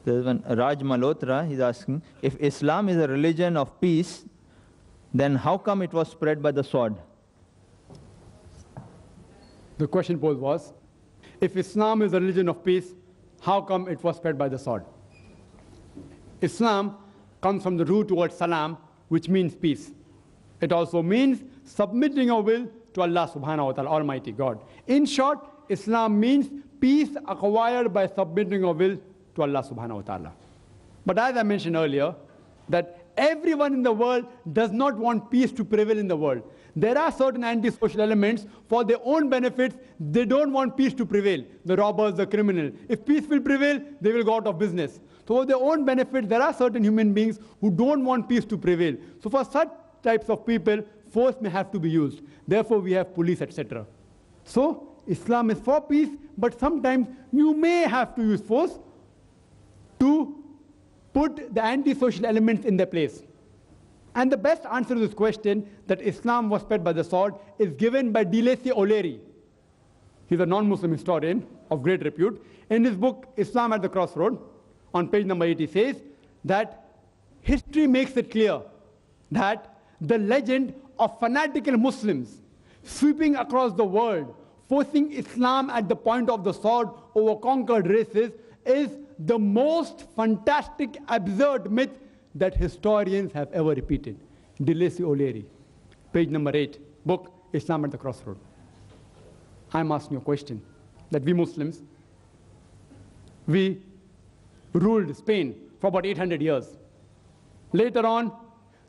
There's one Raj Malhotra, he's asking, if Islam is a religion of peace, then how come it was spread by the sword? The question posed was, if Islam is a religion of peace, how come it was spread by the sword? Islam comes from the root word salam, which means peace. It also means submitting our will to Allah subhanahu wa ta'ala, Almighty God. In short, Islam means peace acquired by submitting our will to Allah subhanahu wa ta'ala. But as I mentioned earlier, that everyone in the world does not want peace to prevail in the world. There are certain antisocial elements for their own benefits. They don't want peace to prevail. The robbers, the criminal. If peace will prevail, they will go out of business. So for their own benefit, there are certain human beings who don't want peace to prevail. So for such types of people, force may have to be used. Therefore, we have police, etc. So Islam is for peace, but sometimes you may have to use force to put the antisocial elements in their place. And the best answer to this question, that Islam was spread by the sword, is given by Deleuze O'Leary. He's a non-Muslim historian of great repute. In his book, Islam at the Crossroad, on page number 80, says that history makes it clear that the legend of fanatical Muslims sweeping across the world, forcing Islam at the point of the sword over conquered races, is the most fantastic, absurd myth that historians have ever repeated. Deleuze O'Leary, page number 8, book Islam at the Crossroad. I'm asking you a question, that we Muslims, we ruled Spain for about 800 years. Later on,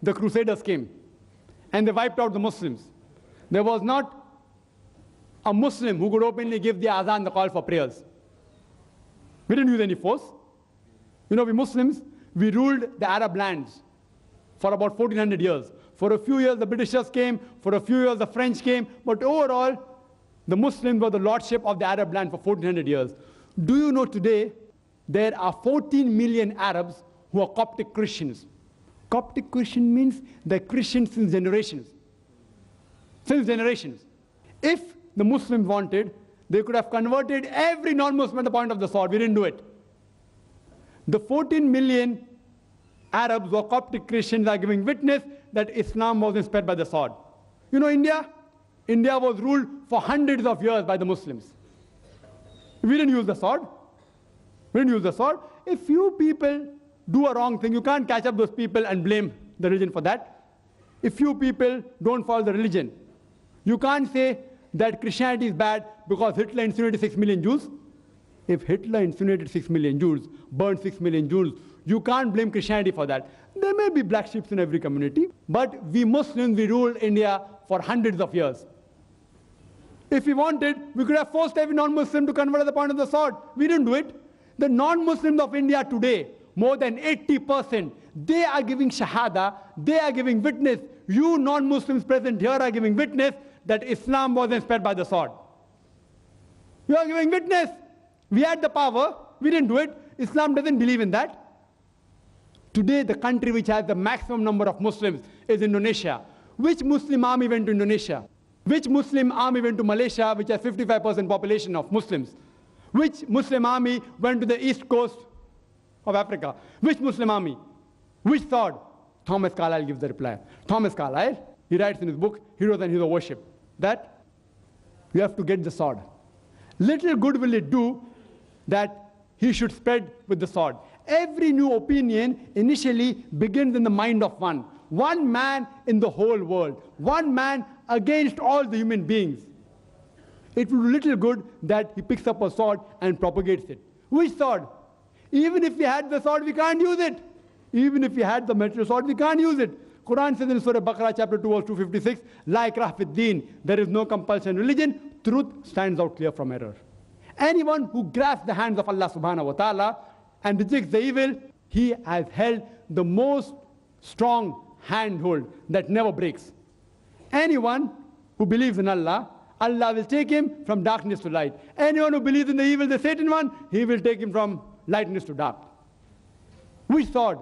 the Crusaders came and they wiped out the Muslims. There was not a Muslim who could openly give the azan, the call for prayers. We didn't use any force. You know, we Muslims, we ruled the Arab lands for about 1400 years. For a few years, the Britishers came. For a few years, the French came. But overall, the Muslims were the lordship of the Arab land for 1400 years. Do you know today, there are 14 million Arabs who are Coptic Christians. Coptic Christian means they're Christians since generations. Since generations. If the Muslims wanted, they could have converted every non-Muslim at the point of the sword. We didn't do it. The 14 million Arabs or Coptic Christians are giving witness that Islam was spread by the sword. You know India? India was ruled for hundreds of years by the Muslims. We didn't use the sword. We didn't use the sword. If few people do a wrong thing, you can't catch up those people and blame the religion for that. If few people don't follow the religion, you can't say that Christianity is bad because Hitler incinerated 6 million Jews. If Hitler incinerated 6 million Jews, burned 6 million Jews, you can't blame Christianity for that. There may be black sheep in every community, but we Muslims, we ruled India for hundreds of years. If we wanted, we could have forced every non-Muslim to convert at the point of the sword. We didn't do it. The non-Muslims of India today, more than 80%, they are giving shahada, they are giving witness. You non-Muslims present here are giving witness that Islam wasn't spread by the sword. You are giving witness. We had the power, we didn't do it. Islam doesn't believe in that. Today, the country which has the maximum number of Muslims is Indonesia. Which Muslim army went to Indonesia? Which Muslim army went to Malaysia, which has 55% population of Muslims? Which Muslim army went to the east coast of Africa? Which Muslim army? Which sword? Thomas Carlyle gives the reply. Thomas Carlyle, he writes in his book, Heroes and Hero Worship, that you have to get the sword. Little good will it do that he should spread with the sword. Every new opinion initially begins in the mind of one. One man in the whole world. One man against all the human beings. It will do little good that he picks up a sword and propagates it. Which sword? Even if we had the sword, we can't use it. Even if we had the metal sword, we can't use it. Quran says in Surah Baqarah chapter 2 verse 256, La ikrah fid deen, there is no compulsion in religion, truth stands out clear from error. Anyone who grasps the hands of Allah subhanahu wa ta'ala and rejects the evil, he has held the most strong handhold that never breaks. Anyone who believes in Allah, Allah will take him from darkness to light. Anyone who believes in the evil, the Satan one, he will take him from lightness to dark. Which sword?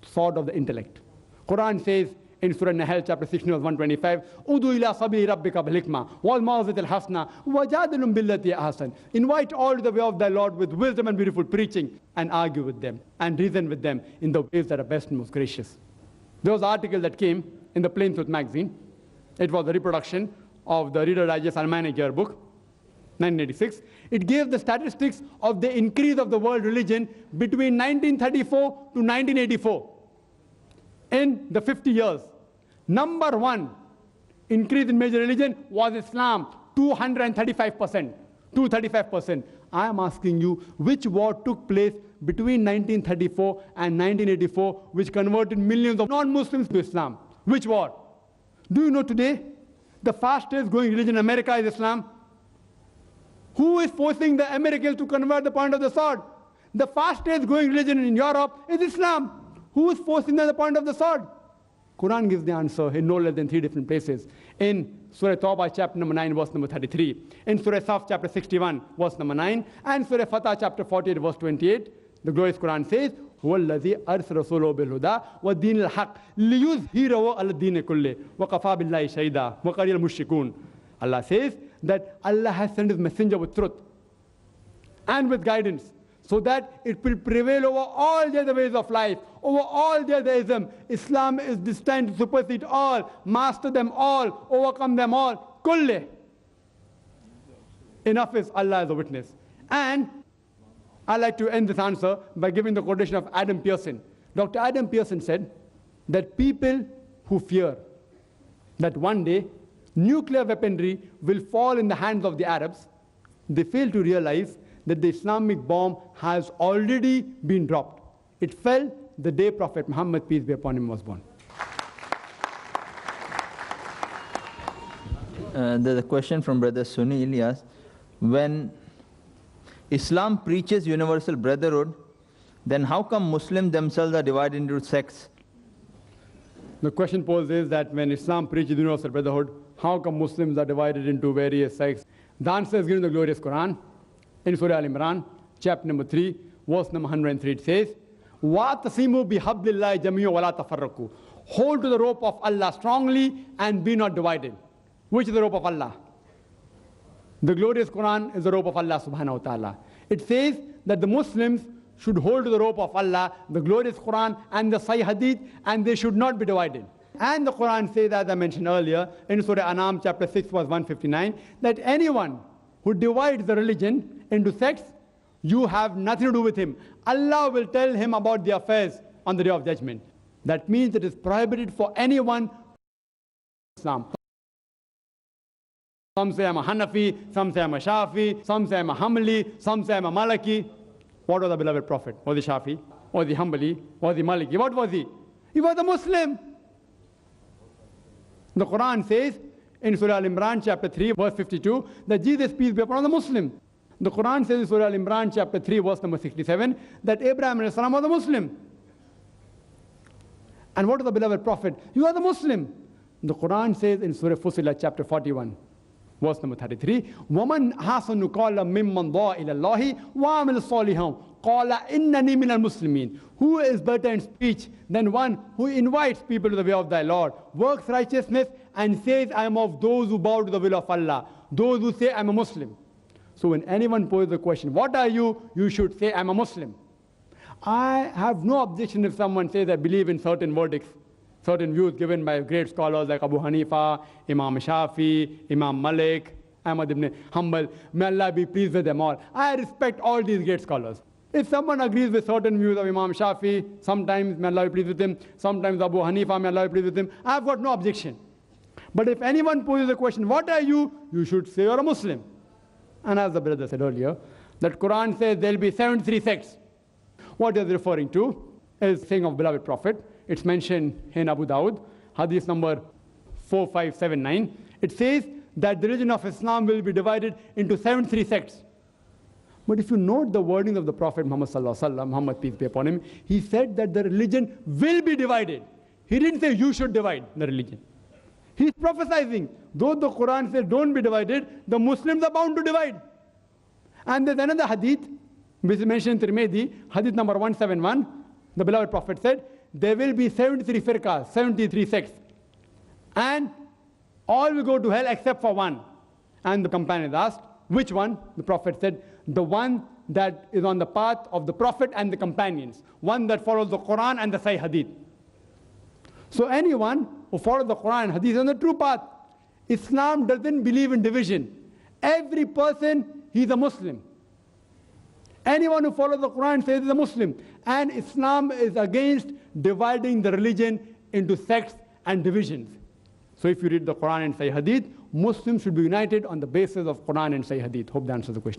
Sword of the intellect. Quran says in Surah Nahl, chapter 16, verse 125. Udu ila sabili rabbika bil hikmah wal mawzatil hasana wajadilhum billati ahsan. Invite all to the way of thy Lord with wisdom and beautiful preaching, and argue with them and reason with them in the ways that are best and most gracious. There was an article that came in the Plain Truth magazine. It was a reproduction of the Reader Digest Almanac Yearbook, 1986. It gave the statistics of the increase of the world religion between 1934 to 1984. In the 50 years, number one increase in major religion was Islam, 235%. 235%. I am asking you, which war took place between 1934 and 1984, which converted millions of non-Muslims to Islam? Which war? Do you know today, the fastest growing religion in America is Islam? Who is forcing the Americans to convert the point of the sword? The fastest growing religion in Europe is Islam. Who is forcing them the point of the sword? Quran gives the answer in no less than 3 different places. In Surah Tawbah, chapter number 9, verse number 33. In Surah Saf, chapter 61, verse number 9. And Surah Fatah, chapter 48, verse 28. The glorious Quran says, هو الذي أرسل رسوله بالهدى والدين الحق ليظهره على الدين كله وكفى بالله شهيدا وقليل المشركون. Allah says that Allah has sent His messenger with truth and with guidance, so that it will prevail over all the other ways of life, over all the other ism. Islam is destined to supersede all, master them all, overcome them all. Kulle. Enough is Allah as a witness. And I like to end this answer by giving the quotation of Adam Pearson. Dr. Adam Pearson said that people who fear that one day nuclear weaponry will fall in the hands of the Arabs, they fail to realize that the Islamic bomb has already been dropped. It fell the day Prophet Muhammad, peace be upon him, was born. There's a question from Brother Sunni Ilyas. When Islam preaches universal brotherhood, then how come Muslims themselves are divided into sects? The question posed is that when Islam preaches universal brotherhood, how come Muslims are divided into various sects? The answer is given in the glorious Quran. In Surah Al-Imran, chapter number 3, verse number 103, it says, وَاتَصِمُوا بِحَبْلِ اللَّهِ جَمِيعًا وَلَا تَفَرَّقُوا. Hold to the rope of Allah strongly and be not divided. Which is the rope of Allah? The glorious Quran is the rope of Allah subhanahu wa ta'ala. It says that the Muslims should hold to the rope of Allah, the glorious Quran and the Sahih Hadith, and they should not be divided. And the Quran says, as I mentioned earlier, in Surah Anam, chapter 6, verse 159, that anyone who divides the religion into sects, you have nothing to do with him. Allah will tell him about the affairs on the day of judgment. That means it is prohibited for anyone Islam. Some say I'm a Hanafi, some say I'm a Shafi, some say I'm a Hanbali, some say I'm a Maliki. What was the beloved Prophet? Was he Shafi? Was he Hanbali? Was he Maliki? What was he? He was a Muslim. The Quran says in Surah Al-Imran chapter 3 verse 52 that Jesus, peace be upon him, was a Muslim. The Quran says in Surah Al-Imran chapter 3 verse number 67 that Abraham was a Muslim. And what was the beloved Prophet? He was a Muslim. The Quran says in Surah Fussilat chapter 41 verse number 33, وَمَنْ حَسَنُ قَالَ مِمَّنْ ضَاءَ إِلَى اللَّهِ وَعَمِلَ صَالِحًا قَالَ إِنَّنِي مِنَ الْمُسْلِمِينَ. Who is better in speech than one who invites people to the way of thy Lord, works righteousness, and says, I am of those who bow to the will of Allah, those who say, I am a Muslim. So when anyone poses the question, what are you? You should say, I am a Muslim. I have no objection if someone says, I believe in certain verdicts, certain views given by great scholars like Abu Hanifa, Imam Shafi, Imam Malik, Ahmad ibn Hanbal. May Allah be pleased with them all. I respect all these great scholars. If someone agrees with certain views of Imam Shafi, sometimes may Allah be pleased with him, sometimes Abu Hanifa, may Allah be pleased with him, I have got no objection. But if anyone poses the question, what are you? You should say you're a Muslim. And as the brother said earlier, that Quran says there will be 73 sects. What he is referring to is saying of beloved Prophet. It's mentioned in Abu Dawud, hadith number 4579. It says that the religion of Islam will be divided into 73 sects. But if you note the wording of the Prophet Muhammad sallallahu alaihi wasallam, Muhammad peace be upon him, he said that the religion will be divided. He didn't say you should divide the religion. He's prophesying. Though the Quran says don't be divided, the Muslims are bound to divide. And there's another hadith, which is mentioned in Tirmidhi, hadith number 171. The beloved Prophet said, there will be 73 firqas, 73 sects. And all will go to hell except for one. And the companions asked, which one? The Prophet said, the one that is on the path of the Prophet and the companions. One that follows the Quran and the Sahih Hadith. So anyone who follows the Quran and Hadith is on the true path. Islam doesn't believe in division. Every person, he's a Muslim. Anyone who follows the Quran says he's a Muslim. And Islam is against dividing the religion into sects and divisions. So if you read the Quran and Sahih Hadith, Muslims should be united on the basis of Quran and Sahih Hadith. Hope that answers the question.